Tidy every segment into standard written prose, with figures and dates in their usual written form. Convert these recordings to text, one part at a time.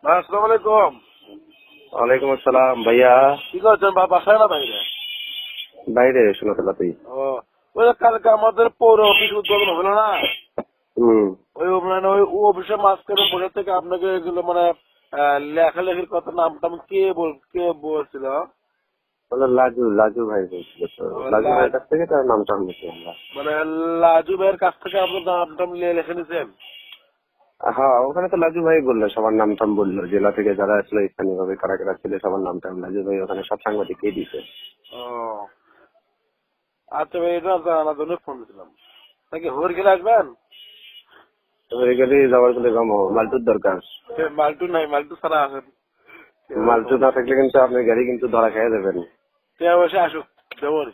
আসসালামু আলাইকুম। ওয়ালাইকুম আসসালাম ভাইয়া। কি করছেন বাসায় না বাইরে? বাইরে শোনো খেলা তুই। ও ওই যে কালকে আমাদের পৌর অফিস উদ্বোধন হলো না, হুম। ওই মানে ওই অফিসের মাঝখানে বসে থেকে আপনাকে এগুলো মানে লেখালেখির কথা নাম কে বলছিল? বলে লাজু লাজু ভাই বলছিল তো। লাজু ভাইয়ের কাছ থেকে তার নামটা নিয়েছি আমরা। মানে লাজু ভাইয়ের কাছ থেকে আপনার নাম লিখে নিছেন? হ্যাঁ, ওখানে তো লাজু ভাই বললো, সবার নাম টাম বললো, জেলা থেকে যারা আসলে স্থানীয় ভাবে কারা কারা ছিল সবার নাম টাম লাজু ভাই ওখানে সব সাংবাদিককেই দিছে। ও আচ্ছা ভাই, এটা জানার জন্য ফোন দিয়েছিলাম। নাকি হরিকে রাখবেন? তো এখানে যাওয়ার বলে জমো মালটুর দরকার। মাল্টু নাই, মাল্টু ছাড়া আসেন। মালটু না থাকলে কিন্তু আপনার গাড়ি কিন্তু ধরা খেয়ে দেবেন। বসে আসুক দেবর।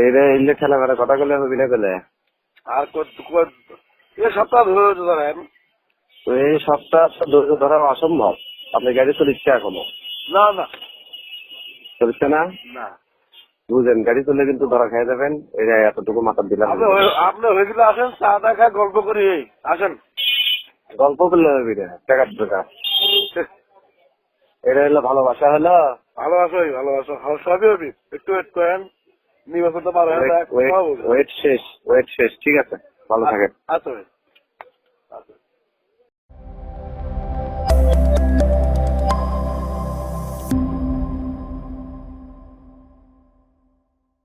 এটা এলে ঠেলা মেলা কথা বলে হবে না বলে। আর এ সপ্তাহ ধরে ধরেন। তো এই সপ্তাহ ধৈর্য ধরা অসম্ভব। আপনার গাড়ি চলিচ্ছে এখনো? না না চলছে না? না, বুঝেন, গাড়ি চললে কিন্তু ধরা খেয়ে যাবেন। এটা এতটুকু মাথার দিলাম। আপনি হয়েছিল আসেন, চা টা খায় গল্প করি আসেন। গল্প করলে হবে না, টাকার টাকা। এটা হলো ভালোবাসা হলো। ভালোবাসো ভালোবাসো, সবই হবি। একটু ওয়েট করেন, নির্বাচন তো পার হয়ে যায়। ওয়েট শেষ, ওয়েট শেষ। ঠিক আছে, ভালো থাকেন। আচ্ছা ভাই।